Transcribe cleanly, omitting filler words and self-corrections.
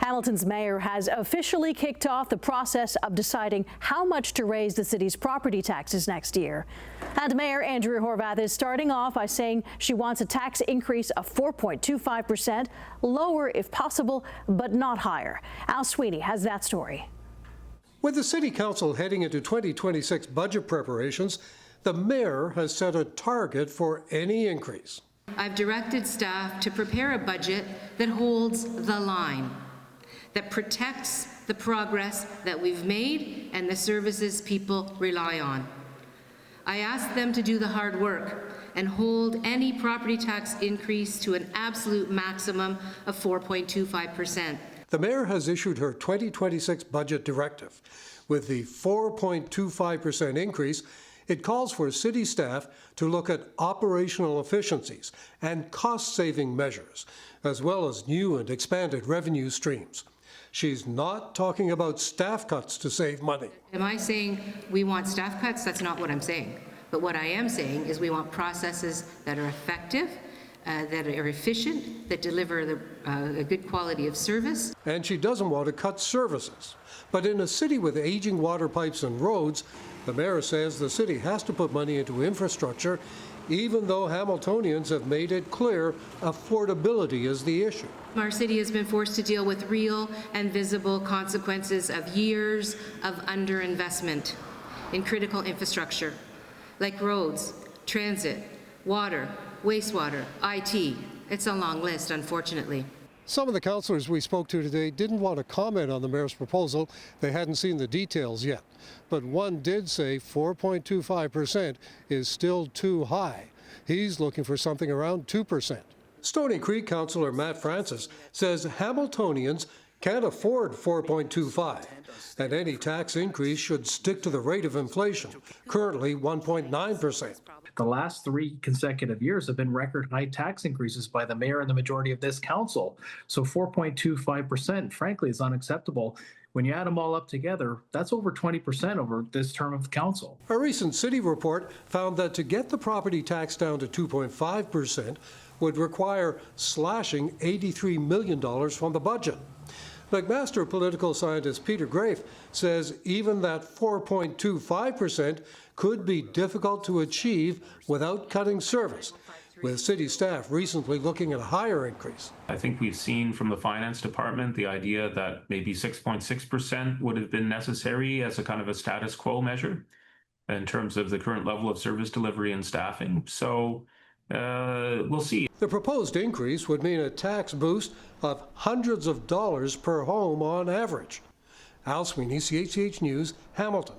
Hamilton's mayor has officially kicked off the process of deciding how much to raise the city's property taxes next year. And Mayor Andrea Horwath is starting off by saying she wants a tax increase of 4.25%, lower if possible, but not higher. Al Sweeney has that story. With the City Council heading into 2026 budget preparations, the mayor has set a target for any increase. I've directed staff to prepare a budget that holds the line, that protects the progress that we've made and the services people rely on. I asked them to do the hard work and hold any property tax increase to an absolute maximum of 4.25%. The mayor has issued her 2026 budget directive. With the 4.25% increase, it calls for city staff to look at operational efficiencies and cost-saving measures, as well as new and expanded revenue streams. She's not talking about staff cuts to save money. Am I saying we want staff cuts? That's not what I'm saying. But what I am saying is we want processes that are effective, that are efficient, that deliver a good quality of service. And she doesn't want to cut services. But in a city with aging water pipes and roads, the mayor says the city has to put money into infrastructure, even though Hamiltonians have made it clear affordability is the issue. Our city has been forced to deal with real and visible consequences of years of underinvestment in critical infrastructure, like roads, transit, water, wastewater, IT. It's a long list, unfortunately. Some of the councillors we spoke to today didn't want to comment on the mayor's proposal. They hadn't seen the details yet. But one did say 4.25% is still too high. He's looking for something around 2%. Stony Creek councillor Matt Francis says Hamiltonians can't afford 4.25, and any tax increase should stick to the rate of inflation, currently 1.9%. The last 3 consecutive years have been record high tax increases by the mayor and the majority of this council. So 4.25%, frankly, is unacceptable. When you add them all up together, that's over 20% over this term of the council. A recent city report found that to get the property tax down to 2.5% would require slashing $83 million from the budget. McMaster political scientist Peter Grafe says even that 4.25% could be difficult to achieve without cutting service, with city staff recently looking at a higher increase. I think we've seen from the finance department the idea that maybe 6.6% would have been necessary as a kind of a status quo measure in terms of the current level of service delivery and staffing. So we'll see. The proposed increase would mean a tax boost of hundreds of dollars per home on average. Al Sweeney, CHH News, Hamilton.